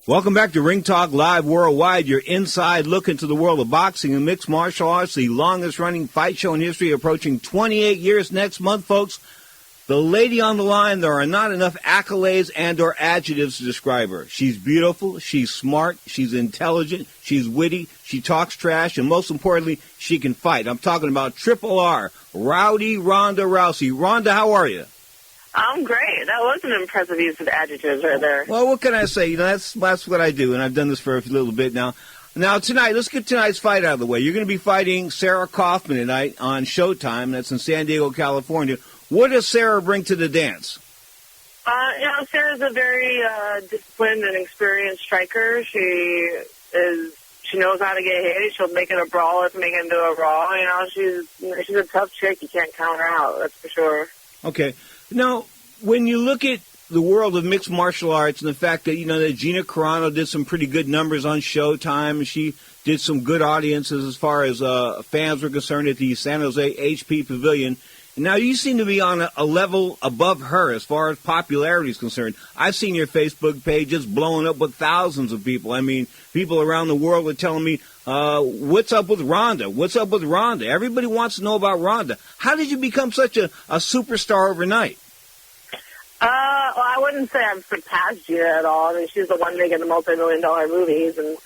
Welcome back to Ring Talk Live Worldwide, your inside look into the world of boxing and mixed martial arts, the longest-running fight show in history, approaching 28 years next month, folks. The lady on the line, there are not enough accolades and or adjectives to describe her. She's beautiful, she's smart, she's intelligent, she's witty, she talks trash, and most importantly, she can fight. I'm talking about Triple R, Rowdy Rhonda Rousey. Rhonda, how are you? I'm great. That was an impressive use of adjectives right there. Well, what can I say? That's what I do, and I've done this for a little bit now. Now, tonight, let's get tonight's fight out of the way. You're going to be fighting Sarah Kaufman tonight on Showtime. That's in San Diego, California. What does Sarah bring to the dance? Sarah's a very disciplined and experienced striker. She knows how to get hit. She'll make it a brawl. Let's make it into a brawl. She's a tough chick. You can't count her out. That's for sure. Okay. Now, when you look at the world of mixed martial arts and the fact that, that Gina Carano did some pretty good numbers on Showtime, she did some good audiences as far as fans were concerned at the San Jose HP Pavilion. And now you seem to be on a level above her as far as popularity is concerned. I've seen your Facebook page just blowing up with thousands of people. I mean, people around the world are telling me, what's up with Rhonda? What's up with Rhonda? Everybody wants to know about Rhonda. How did you become such a superstar overnight? Well, I wouldn't say I've surpassed you at all. I mean, she's the one making the multi-million-dollar movies and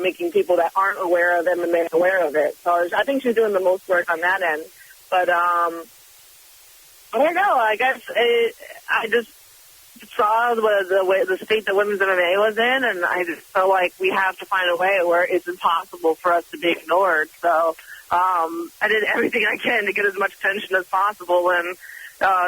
making people that aren't aware of MMA aware of it. So I think she's doing the most work on that end. But I don't know. I guess I just saw the state that women's MMA was in, and I just felt like we have to find a way where it's impossible for us to be ignored. So I did everything I can to get as much attention as possible, and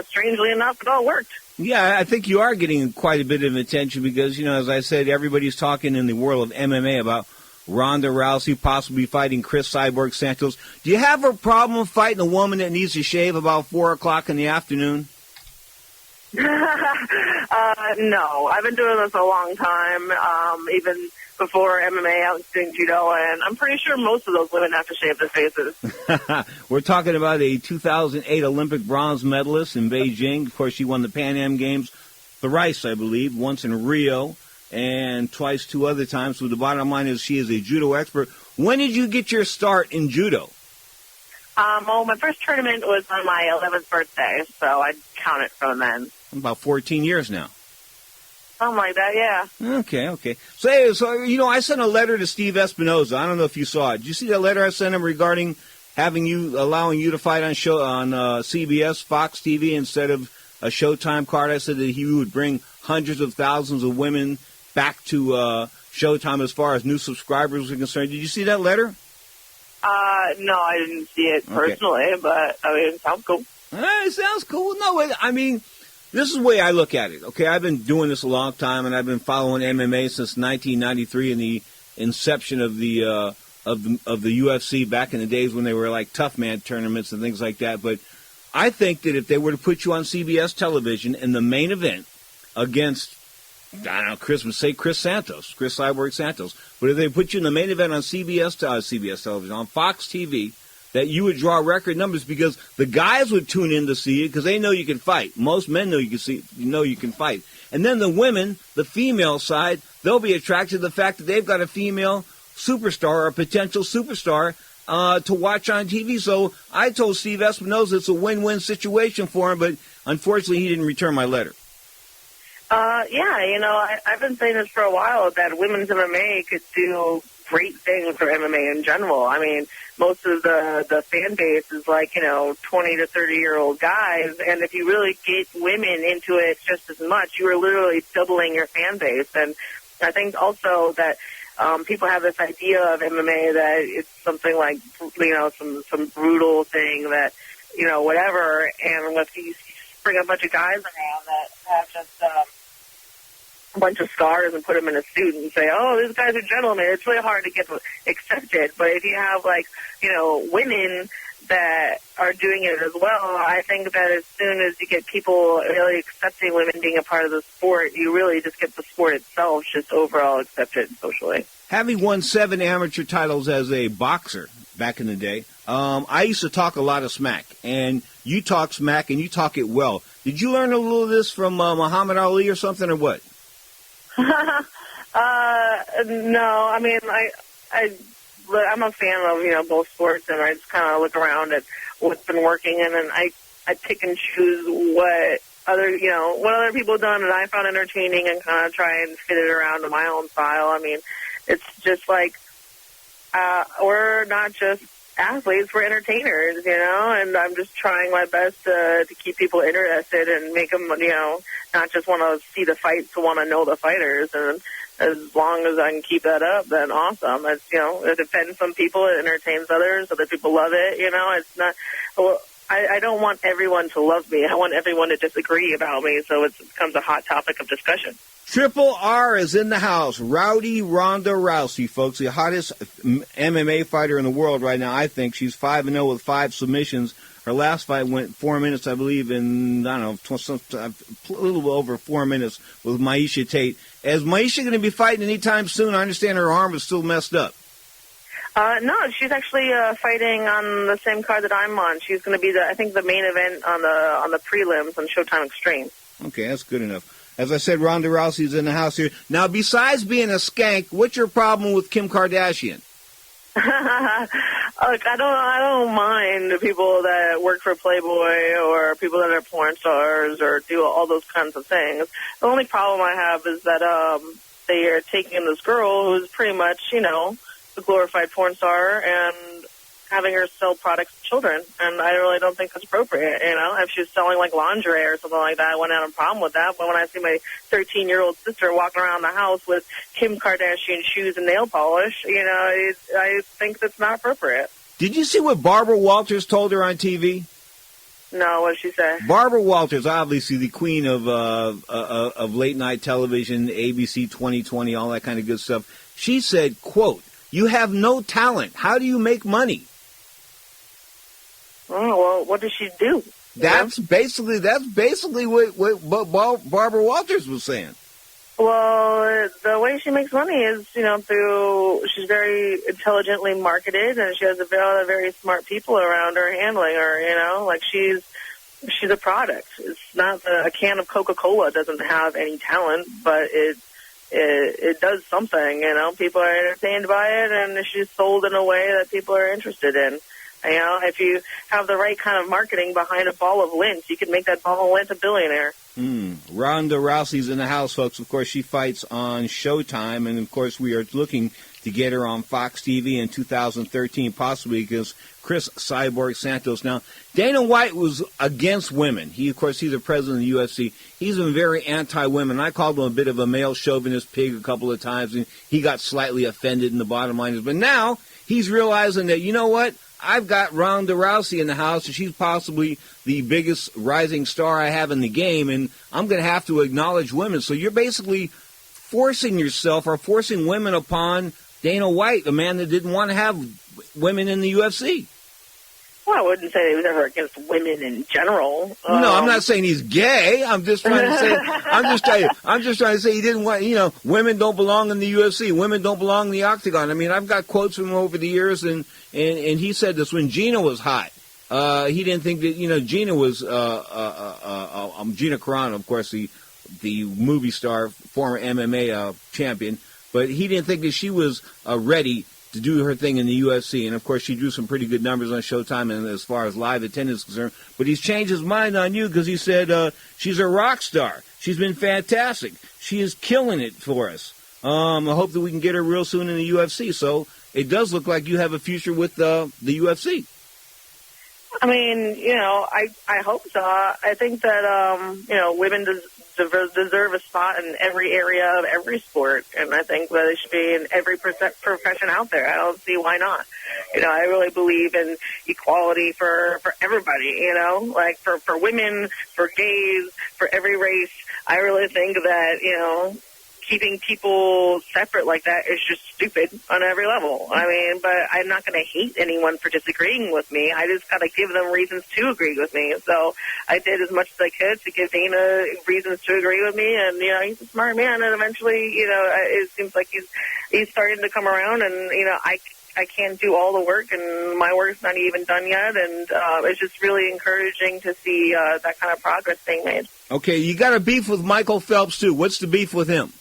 strangely enough, it all worked. Yeah, I think you are getting quite a bit of attention because, as I said, everybody's talking in the world of MMA about Rhonda Rousey possibly fighting Chris Cyborg Santos. Do you have a problem fighting a woman that needs to shave about 4 o'clock in the afternoon? No. I've been doing this a long time, even before MMA. I was doing judo, and I'm pretty sure most of those women have to shave their faces. We're talking about a 2008 Olympic bronze medalist in Beijing. Of course, she won the Pan Am Games thrice, I believe, once in Rio and twice 2 other times. So the bottom line is she is a judo expert. When did you get your start in judo? Well, my first tournament was on my 11th birthday, so I'd count it from then. About 14 years now. Something like that, yeah. Okay. So, I sent a letter to Steve Espinoza. I don't know if you saw it. Did you see that letter I sent him regarding allowing you to fight on CBS, Fox TV instead of a Showtime card? I said that he would bring hundreds of thousands of women back to Showtime as far as new subscribers are concerned. Did you see that letter? No, I didn't see it personally, but, it sounds cool. It sounds cool. No, I mean, this is the way I look at it, okay? I've been doing this a long time, and I've been following MMA since 1993 and the inception of the UFC back in the days when they were like tough man tournaments and things like that. But I think that if they were to put you on CBS television in the main event against, I don't know, Chris Cyborg Santos, but if they put you in the main event on CBS television, on Fox TV, that you would draw record numbers because the guys would tune in to see it because they know you can fight. Most men know you can fight. And then the women, the female side, they'll be attracted to the fact that they've got a female superstar or a potential superstar to watch on TV. So I told Steve Espinoza it's a win-win situation for him, but unfortunately he didn't return my letter. I've been saying this for a while that women's MMA could do great things for MMA in general. I mean, most of the fan base is like, 20 to 30-year-old guys, and if you really get women into it just as much, you are literally doubling your fan base. And I think also that people have this idea of MMA that it's something like, some brutal thing that, whatever, and if you bring a bunch of guys around that have just a bunch of scars and put them in a suit and say, oh, these guys are gentlemen, it's really hard to get accepted. But if you have, women that are doing it as well, I think that as soon as you get people really accepting women being a part of the sport, you really just get the sport itself just overall accepted socially. Having won 7 amateur titles as a boxer back in the day, I used to talk a lot of smack, and you talk smack and you talk it well. Did you learn a little of this from Muhammad Ali or something, or what? No, I mean, I'm a fan of, both sports, and I just kind of look around at what's been working, and then I pick and choose what other people have done, and I found entertaining, and kind of try and fit it around to my own style. I mean, it's just like, we're not just athletes, we're entertainers, and I'm just trying my best to keep people interested and make them, not just want to see the fights, to want to know the fighters. And as long as I can keep that up, then awesome. It's, it offends some people, it entertains others, other people love it, it's not, well, I don't want everyone to love me. I want everyone to disagree about me, so it becomes a hot topic of discussion. Triple R is in the house. Rowdy Rhonda Rousey, folks, the hottest MMA fighter in the world right now, I think. She's 5-0 with 5 submissions. Her last fight went 4 minutes, I believe, in, I don't know, a little over 4 minutes with Miesha Tate. Is Miesha going to be fighting anytime soon? I understand her arm is still messed up. No, she's actually fighting on the same card that I'm on. She's going to be the main event on the prelims on Showtime Extreme. Okay, that's good enough. As I said, Rhonda Rousey's in the house here. Now, besides being a skank, what's your problem with Kim Kardashian? Look, I don't mind the people that work for Playboy or people that are porn stars or do all those kinds of things. The only problem I have is that they are taking this girl who's pretty much, a glorified porn star and having her sell products to children, and I really don't think that's appropriate. If she's selling like lingerie or something like that, I wouldn't have a problem with that. But when I see my 13-year-old sister walking around the house with Kim Kardashian shoes and nail polish, I think that's not appropriate. Did you see what Barbara Walters told her on TV? No, what did she say? Barbara Walters, obviously the queen of late night television, ABC 2020, all that kind of good stuff. She said, quote, "You have no talent. How do you make money?" Oh, well, what does she do? That's basically what Barbara Walters was saying. Well, the way she makes money is, she's very intelligently marketed, and she has a lot of very smart people around her handling her, like she's a product. It's not a can of Coca-Cola doesn't have any talent, but it does something, people are entertained by it, and she's sold in a way that people are interested in. If you have the right kind of marketing behind a ball of lint, you can make that ball of lint a billionaire. Ronda Rousey's in the house, folks. Of course, she fights on Showtime, and of course, we are looking to get her on Fox TV in 2013, possibly against Chris Cyborg Santos. Now, Dana White was against women. He's the president of the UFC. He's been very anti-women. I called him a bit of a male chauvinist pig a couple of times, and he got slightly offended, and the bottom line is, but now he's realizing that, you know what? I've got Rhonda Rousey in the house, and she's possibly the biggest rising star I have in the game, and I'm going to have to acknowledge women. So you're basically forcing yourself or forcing women upon Dana White, a man that didn't want to have women in the UFC. Well, I wouldn't say he was ever against women in general. No, I'm not saying he's gay. I'm just trying to say. I'm just trying to say he didn't want. Women don't belong in the UFC. Women don't belong in the octagon. I mean, I've got quotes from him over the years, and he said this when Gina was hot. He didn't think that Gina was Gina Carano, of course, the movie star, former MMA champion, but he didn't think that she was ready to do her thing in the UFC. And, of course, she drew some pretty good numbers on Showtime and as far as live attendance is concerned. But he's changed his mind on you because he said she's a rock star. She's been fantastic. She is killing it for us. I hope that we can get her real soon in the UFC. So it does look like you have a future with the UFC. I mean, I hope so. I think that, women deserve a spot in every area of every sport, and I think that it should be in every profession out there. I don't see why not. I really believe in equality for everybody, like for women, for gays, for every race. I really think that, keeping people separate like that is just stupid on every level. I mean, but I'm not going to hate anyone for disagreeing with me. I just got to give them reasons to agree with me. So I did as much as I could to give Dana reasons to agree with me. And, he's a smart man. And eventually, it seems like he's starting to come around. And, I can't do all the work, and my work's not even done yet. And it's just really encouraging to see that kind of progress being made. Okay, you got a beef with Michael Phelps, too. What's the beef with him?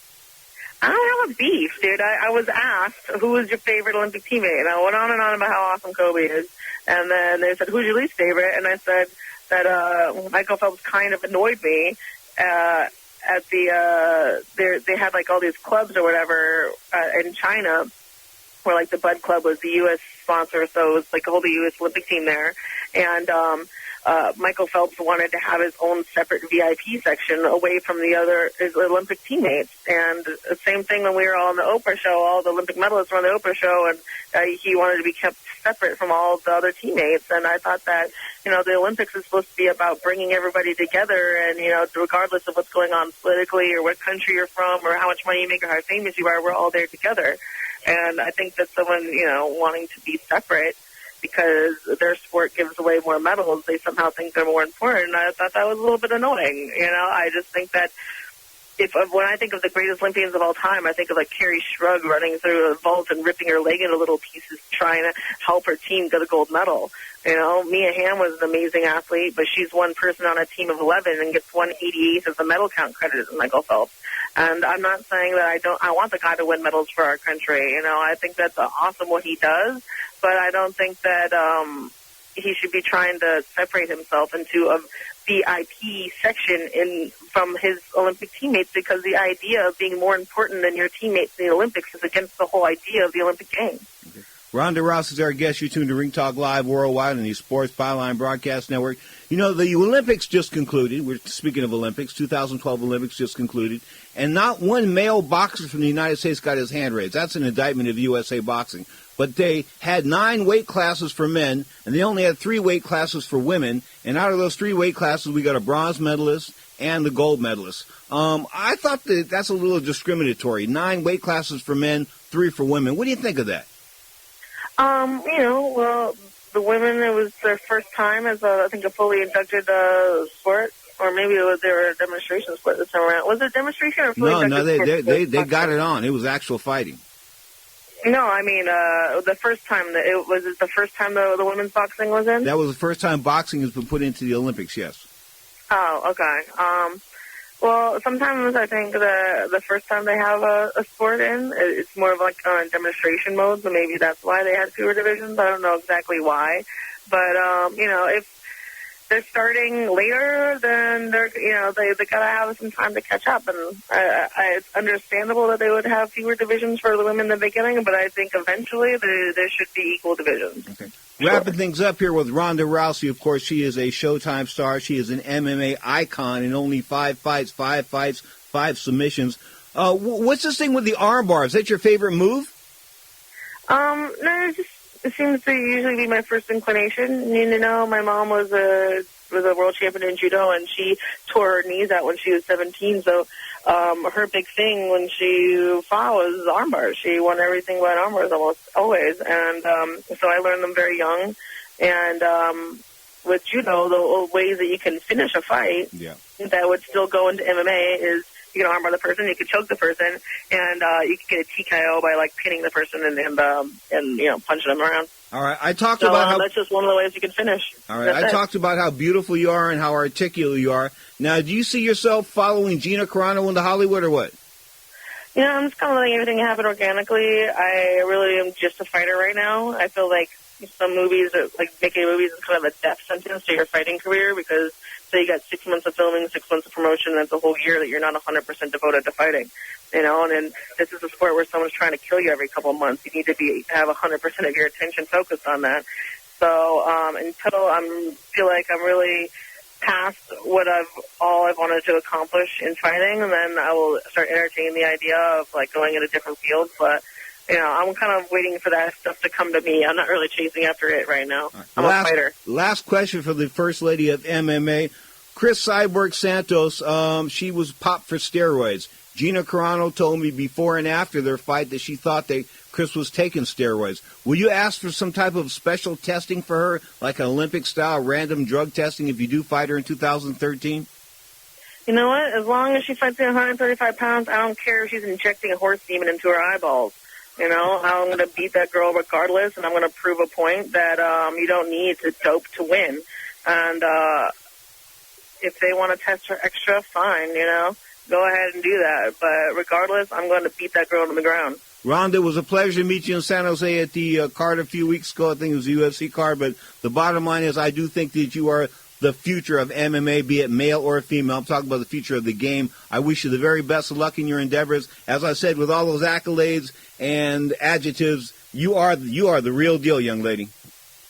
I don't have a beef, dude. I was asked, who was your favorite Olympic teammate? And I went on and on about how awesome Kobe is. And then they said, who's your least favorite? And I said that Michael Phelps kind of annoyed me at the they had like all these clubs or whatever in China, where like the Bud Club was the U.S. sponsor, so it was like all the U.S. Olympic team there. And Michael Phelps wanted to have his own separate VIP section away from his Olympic teammates. And the same thing when we were all on the Oprah show, all the Olympic medalists were on the Oprah show, and he wanted to be kept separate from all the other teammates. And I thought that, the Olympics is supposed to be about bringing everybody together, and, regardless of what's going on politically or what country you're from or how much money you make or how famous you are, we're all there together. And I think that someone, wanting to be separate because their sport gives away more medals, they somehow think they're more important. I thought that was a little bit annoying. I just think that when I think of the greatest Olympians of all time, I think of like Carrie Shrug running through a vault and ripping her leg into little pieces trying to help her team get a gold medal. Mia Hamm was an amazing athlete, but she's one person on a team of 11 and gets 188th of the medal count credited to Michael Phelps. And I'm not saying that I want the guy to win medals for our country. I think that's awesome what he does, but I don't think that he should be trying to separate himself into a VIP section from his Olympic teammates, because the idea of being more important than your teammates in the Olympics is against the whole idea of the Olympic Games. Okay. Rhonda Rousey is our guest. You're tuned to Ring Talk Live worldwide on the Sports Byline Broadcast Network. The Olympics just concluded. We're speaking of Olympics. 2012 Olympics just concluded. And not one male boxer from the United States got his hand raised. That's an indictment of USA Boxing. But they had 9 weight classes for men, and they only had 3 weight classes for women. And out of those 3 weight classes, we got a bronze medalist and the gold medalist. I thought that's a little discriminatory. 9 weight classes for men, 3 for women. What do you think of that? Well, the women, it was their first time as I think a fully inducted sport, or maybe they were a demonstration sport this time around. Was it a demonstration or fully inducted sport? No, they got it on. It was actual fighting. No, I mean the first time was it the first time the women's boxing was in? That was the first time boxing has been put into the Olympics. Yes. Oh, okay. Well, sometimes I think the first time they have a sport in, it's more of like demonstration mode, so maybe that's why they had fewer divisions. I don't know exactly why. But, if they're starting later, then they gotta have some time to catch up. And it's understandable that they would have fewer divisions for the women in the beginning, but I think eventually there should be equal divisions. Okay. Sure. Wrapping things up here with Rhonda Rousey. Of course, she is a Showtime star. She is an MMA icon in only 5 fights, 5 submissions. What's this thing with the arm bar? Is that your favorite move? No, it seems to usually be my first inclination. My mom was a world champion in judo, and she tore her knees out when she was 17. So her big thing when she fought was arm bars. She won everything but arm bars almost always. And so I learned them very young. And with judo, the ways that you can finish a fight that would still go into MMA is you can armbar the person, you can choke the person, and you can get a TKO by like pinning the person and punching them around. All right, I talked about how that's just one of the ways you can finish. All right, I talked about how beautiful you are and how articulate you are. Now, do you see yourself following Gina Carano into Hollywood or what? I'm just kind of letting everything happen organically. I really am just a fighter right now. I feel like some movies, like making movies, is kind of a death sentence to your fighting career because say you got 6 months of filming, 6 months of promotion, and it's a whole year that you're not 100% devoted to fighting. And then this is a sport where someone's trying to kill you every couple of months. You need to have 100% of your attention focused on that. So until I feel like I'm really past all I've wanted to accomplish in fighting, and then I will start entertaining the idea of like going into different fields. But I'm kind of waiting for that stuff to come to me. I'm not really chasing after it right now. Right. I'm a fighter. Last question for the First Lady of MMA. Chris Cyborg Santos, she was popped for steroids. Gina Carano told me before and after their fight that she thought that Chris was taking steroids. Will you ask for some type of special testing for her, like an Olympic-style random drug testing if you do fight her in 2013? You know what? As long as she fights at 135 pounds, I don't care if she's injecting a horse semen into her eyeballs. I'm going to beat that girl regardless, and I'm going to prove a point that you don't need to dope to win. And if they want to test her extra, fine, go ahead and do that. But regardless, I'm going to beat that girl to the ground. Rhonda, it was a pleasure to meet you in San Jose at the card a few weeks ago. I think it was a UFC card. But the bottom line is I do think that you are the future of MMA, be it male or female. I'm talking about the future of the game. I wish you the very best of luck in your endeavors. As I said, with all those accolades and adjectives, you are the real deal, young lady.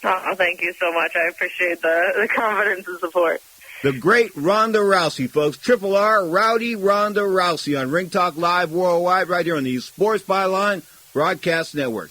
Oh, thank you so much. I appreciate the confidence and support. The great Rhonda Rousey, folks. Triple R, Rowdy Rhonda Rousey on Ring Talk Live Worldwide right here on the Sports Byline Broadcast Network.